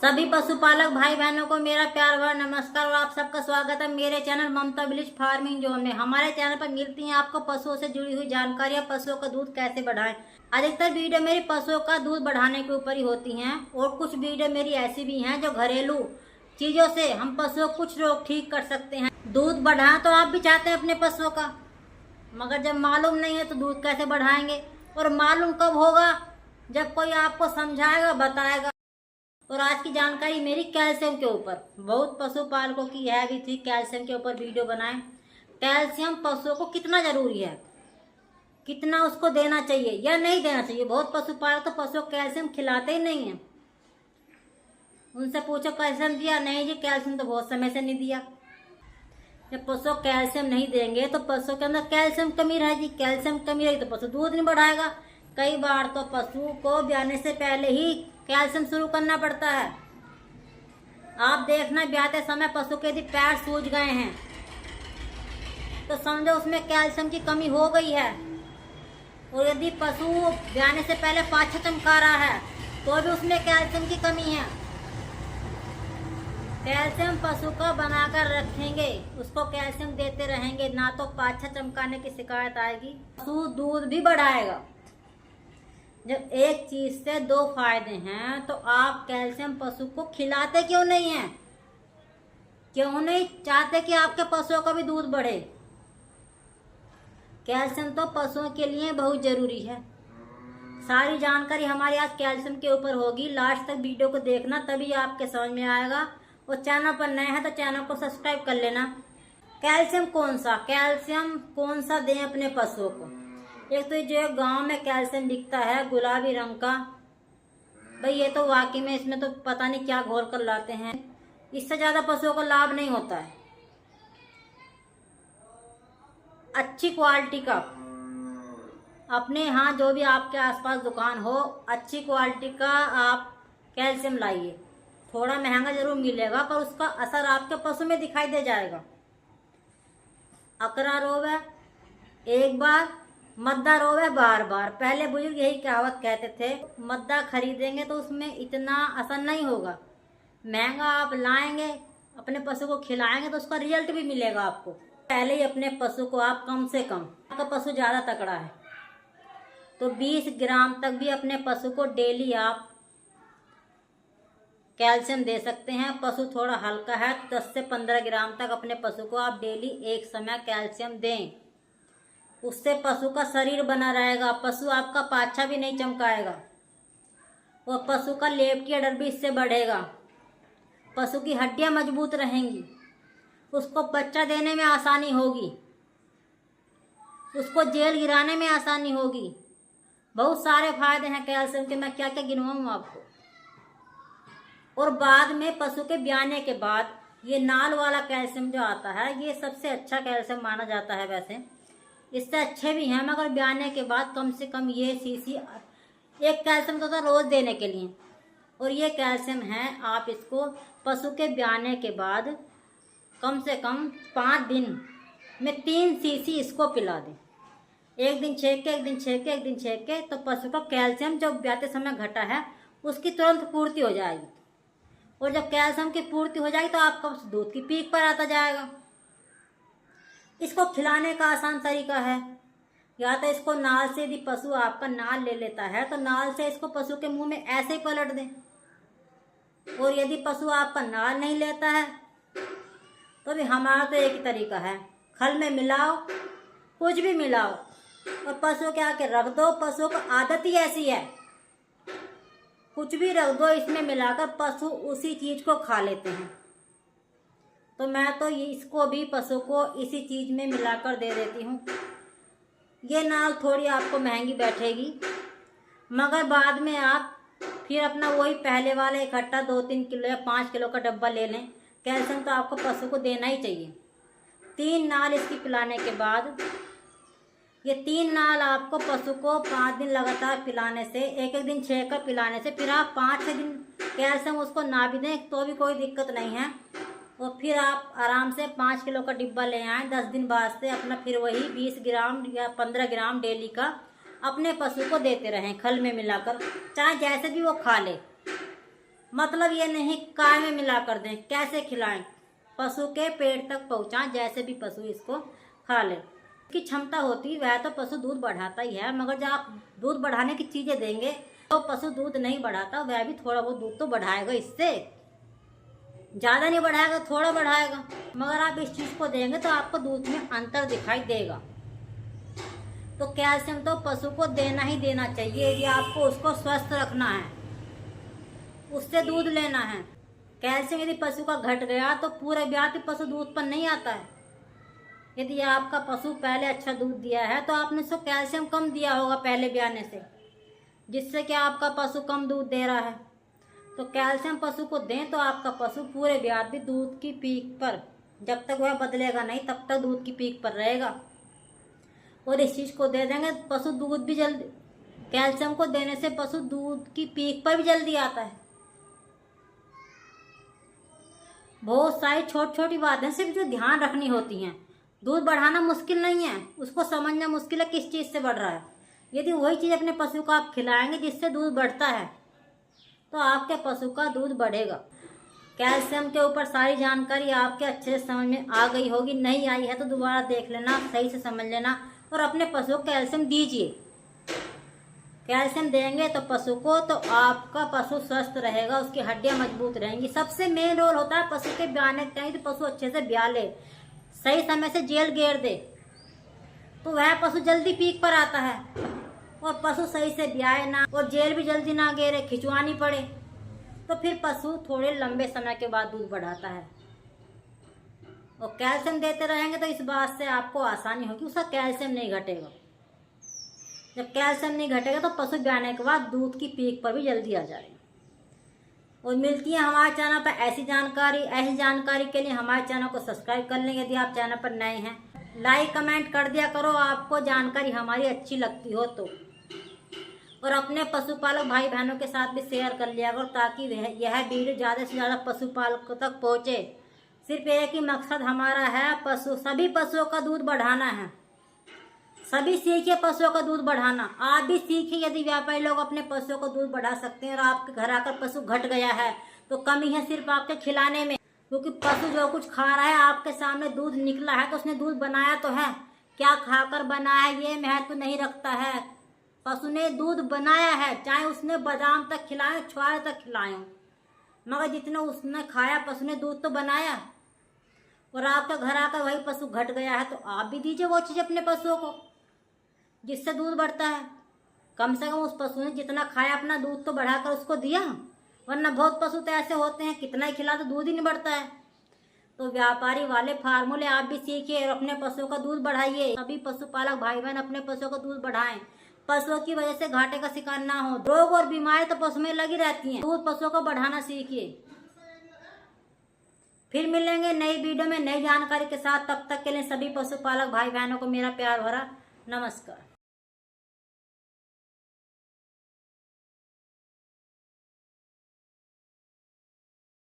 सभी पशुपालक भाई बहनों को मेरा प्यार भरा नमस्कार और आप सबका स्वागत है मेरे चैनल ममता विलेज फार्मिंग जोन में। हमारे चैनल पर मिलती हैं आपको पशुओं से जुड़ी हुई जानकारियां, पशुओं का दूध कैसे बढ़ाएं। अधिकतर वीडियो मेरी पशुओं का दूध बढ़ाने के ऊपर ही होती हैं और कुछ वीडियो मेरी ऐसी भी हैं जो घरेलू चीजों से हम पशुओं को कुछ रोग ठीक कर सकते हैं। दूध बढ़ाएं तो आप भी चाहते हैं अपने पशुओं का, मगर जब मालूम नहीं है तो दूध कैसे बढ़ाएंगे। और मालूम कब होगा? जब कोई आपको समझाएगा, बताएगा। और आज की जानकारी मेरी कैल्शियम के ऊपर, बहुत पशुपालकों की यह भी थी कैल्शियम के ऊपर वीडियो बनाएं। कैल्शियम पशुओं को कितना जरूरी है, कितना उसको देना चाहिए या नहीं देना चाहिए। बहुत पशुपालक तो पशुओं को कैल्शियम खिलाते ही नहीं है। उनसे पूछो कैल्शियम दिया? नहीं जी, कैल्शियम तो बहुत समय से नहीं दिया। जब पशु कैल्शियम नहीं देंगे तो पशु के अंदर कैल्शियम कमी रहेगी। कैल्शियम कमी रहेगी तो पशु दूध नहीं बढ़ाएगा। कई बार तो पशु को ब्याने से पहले ही कैल्शियम शुरू करना पड़ता है। आप देखना, ब्याते समय पशु के यदि पैर सूज गए हैं तो समझो उसमें कैल्शियम की कमी हो गई है। और यदि पशु ब्याने से पहले पाछा चमका रहा है तो भी उसमें कैल्शियम की कमी है। कैल्शियम पशु को बनाकर रखेंगे, उसको कैल्शियम देते रहेंगे, ना तो पाछा चमकाने की शिकायत आएगी, पशु दूध भी बढ़ाएगा। जब एक चीज से दो फायदे हैं तो आप कैल्शियम पशु को खिलाते क्यों नहीं हैं? क्यों नहीं चाहते कि आपके पशुओं का भी दूध बढ़े? कैल्शियम तो पशुओं के लिए बहुत जरूरी है। सारी जानकारी हमारी आज कैल्शियम के ऊपर होगी। लास्ट तक वीडियो को देखना, तभी आपके समझ में आएगा। और चैनल पर नए हैं तो चैनल को सब्सक्राइब कर लेना। कैल्शियम कौन सा दें अपने पशुओं को? एक तो जो गांव में कैल्शियम दिखता है गुलाबी रंग का, भाई ये तो वाकई में इसमें तो पता नहीं क्या घोल कर लाते हैं। इससे ज्यादा पशुओं को लाभ नहीं होता है। अच्छी क्वालिटी का, अपने यहाँ जो भी आपके आसपास दुकान हो, अच्छी क्वालिटी का आप कैल्शियम लाइए। थोड़ा महंगा जरूर मिलेगा पर उसका असर आपके पशु में दिखाई दे जाएगा। अकरा रोग है एक बार, मद्दा रोग है बार बार। पहले बुजुर्ग यही कहावत कहते थे, मद्दा खरीदेंगे तो उसमें इतना असर नहीं होगा। महंगा आप लाएंगे, अपने पशु को खिलाएंगे तो उसका रिजल्ट भी मिलेगा आपको। पहले ही अपने पशु को आप कम से कम, आपका पशु ज़्यादा तकड़ा है तो 20 ग्राम तक भी अपने पशु को डेली आप कैल्शियम दे सकते हैं। पशु थोड़ा हल्का है तो 10 से 15 ग्राम तक अपने पशु को आप डेली एक समय कैल्शियम दें। उससे पशु का शरीर बना रहेगा, पशु आपका पाछा भी नहीं चमकाएगा और पशु का लेब की अडर भी इससे बढ़ेगा। पशु की हड्डियां मजबूत रहेंगी, उसको बच्चा देने में आसानी होगी, उसको जेल गिराने में आसानी होगी। बहुत सारे फायदे हैं कैल्शियम के, मैं क्या क्या गिनवाऊँ आपको। और बाद में पशु के ब्याने के बाद ये नाल वाला कैल्शियम जो आता है, ये सबसे अच्छा कैल्शियम माना जाता है। वैसे इससे अच्छे भी हैं, मगर ब्याने के बाद कम से कम ये सीसी एक कैल्शियम तो था रोज देने के लिए। और ये कैल्शियम है, आप इसको पशु के ब्याने के बाद कम से कम 5 दिन में 3 सीसी इसको पिला दें। एक दिन छेक के, एक दिन छेक के, एक दिन छेक के, तो पशु का कैल्शियम जो ब्याते समय घटा है उसकी तुरंत पूर्ति हो जाएगी। और जब कैल्शियम की पूर्ति हो जाएगी तो आपका दूध की पीक पर आता जाएगा। इसको खिलाने का आसान तरीका है, या तो इसको नाल से, यदि पशु आपका नाल ले लेता है तो नाल से इसको पशु के मुंह में ऐसे ही पलट दें। और यदि पशु आपका नाल नहीं लेता है तो भी हमारा तो एक ही तरीका है, खल में मिलाओ, कुछ भी मिलाओ और पशु के आके रख दो। पशु की आदत ही ऐसी है, कुछ भी रख दो इसमें मिलाकर, पशु उसी चीज को खा लेते हैं। तो मैं तो इसको भी पशु को इसी चीज में मिलाकर दे देती हूँ। ये नाल थोड़ी आपको महंगी बैठेगी, मगर बाद में आप फिर अपना वही पहले वाला इकट्ठा 2-3 किलो या 5 किलो का डब्बा ले लें। कैल्शियम तो आपको पशु को देना ही चाहिए। 3 नाल इसकी पिलाने के बाद, ये 3 नाल आपको पशु को 5 दिन लगातार पिलाने से, एक एक दिन 6 का पिलाने से, फिर आप 5-6 दिन कैल्शियम उसको ना भी दें तो भी कोई दिक्कत नहीं है। और फिर आप आराम से 5 किलो का डिब्बा ले आएँ। 10 दिन बाद से अपना फिर वही 20 ग्राम या 15 ग्राम डेली का अपने पशु को देते रहें, खल में मिलाकर, चाहे जैसे भी वो खा ले। मतलब ये नहीं काय में मिला कर दें, कैसे खिलाएं, पशु के पेट तक पहुंचाएं, जैसे भी पशु इसको खा ले। की क्षमता होती है वह तो पशु दूध बढ़ाता ही है, मगर जब आप दूध बढ़ाने की चीजें देंगे तो पशु दूध नहीं बढ़ाता, वह भी थोड़ा बहुत दूध तो बढ़ाएगा, इससे ज्यादा नहीं बढ़ाएगा, थोड़ा बढ़ाएगा। मगर आप इस चीज को देंगे तो आपको दूध में अंतर दिखाई देगा। तो कैल्शियम तो पशु को देना ही देना चाहिए। यदि आपको उसको स्वस्थ रखना है, उससे दूध लेना है। कैल्शियम यदि पशु का घट गया तो पूरे ब्याह पशु दूध पर नहीं आता है। यदि आपका पशु पहले अच्छा दूध दिया है तो आपने उसको कैल्शियम कम दिया होगा पहले ब्याने से, जिससे कि आपका पशु कम दूध दे रहा है। तो कैल्शियम पशु को दें तो आपका पशु पूरे ब्याह भी दूध की पीक पर, जब तक वह बदलेगा नहीं तब तक दूध की पीक पर रहेगा। और इस चीज को दे देंगे पशु दूध भी जल्दी, कैल्शियम को देने से पशु दूध की पीक पर भी जल्दी आता है। बहुत सारी छोटी छोटी बातें सिर्फ जो ध्यान रखनी होती हैं। दूध बढ़ाना मुश्किल नहीं है, उसको समझना मुश्किल है किस चीज से बढ़ रहा है। यदि वही चीज अपने पशु को आप खिलाएंगे जिससे दूध बढ़ता है तो आपके पशु का दूध बढ़ेगा। कैल्शियम के ऊपर सारी जानकारी आपके अच्छे से समझ में आ गई होगी, नहीं आई है तो दोबारा देख लेना, सही से समझ लेना और अपने पशु को कैल्शियम दीजिए। कैल्शियम देंगे तो पशु को, तो आपका पशु स्वस्थ रहेगा, उसकी हड्डियां मजबूत रहेंगी। सबसे मेन रोल होता है पशु के ब्याने का, तो पशु अच्छे से ब्याह ले, सही समय से जेल गेर दे तो वह पशु जल्दी पीक पर आता है। और पशु सही से ब्याहे ना और जेल भी जल्दी ना गेरे, खिंचवानी पड़े, तो फिर पशु थोड़े लंबे समय के बाद दूध बढ़ाता है। और कैल्शियम देते रहेंगे तो इस बात से आपको आसानी होगी, उसका कैल्शियम नहीं घटेगा। जब कैल्शियम नहीं घटेगा तो पशु ब्याने के बाद दूध की पीक पर भी जल्दी आ जाएगा। और मिलती है हमारे चैनल पर ऐसी जानकारी के लिए हमारे चैनल को सब्सक्राइब कर लें। यदि आप चैनल पर नए हैं, लाइक कमेंट कर दिया करो, आपको जानकारी हमारी अच्छी लगती हो तो। और अपने पशुपालक भाई बहनों के साथ भी शेयर कर लिया करो, ताकि यह वीडियो ज़्यादा से ज़्यादा पशुपालकों तक पहुँचे। सिर्फ एक ही मकसद हमारा है, सभी पशुओं का दूध बढ़ाना है। सभी सीखिए पशुओं का दूध बढ़ाना, आप भी सीखिए। यदि व्यापारी लोग अपने पशुओं को दूध बढ़ा सकते हैं और आपके घर आकर पशु घट गया है तो कमी है सिर्फ आपके खिलाने में, क्योंकि पशु जो कुछ खा रहा है, आपके सामने दूध निकला है तो उसने दूध बनाया तो है। क्या खाकर बनाया है ये महत्व नहीं रखता है, पशु ने दूध बनाया है, चाहे उसने बादाम तक खिलाए, छुआरे तक खिलाए, मगर जितना उसने खाया पशु ने दूध तो बनाया। और आपका घर आकर वही पशु घट गया है तो आप भी दीजिए वो चीज़ अपने पशुओं को जिससे दूध बढ़ता है। कम से कम उस पशु ने जितना खाया अपना दूध तो बढ़ाकर उसको दिया, वरना बहुत पशु तो ऐसे होते हैं कितना ही खिला तो दूध ही नहीं बढ़ता है। तो व्यापारी वाले फार्मूले आप भी सीखिए और अपने पशुओं का दूध बढ़ाइए। सभी पशुपालक भाई बहन अपने पशुओं का दूध बढ़ाएं, पशुओं की वजह से घाटे का शिकार ना हो। रोग और बीमारी तो पशु में लगी रहती हैं, दूध पशुओं को बढ़ाना सीखिए। फिर मिलेंगे नई वीडियो में नई जानकारी के साथ, तब तक के लिए सभी पशुपालक भाई बहनों को मेरा प्यार भरा नमस्कार।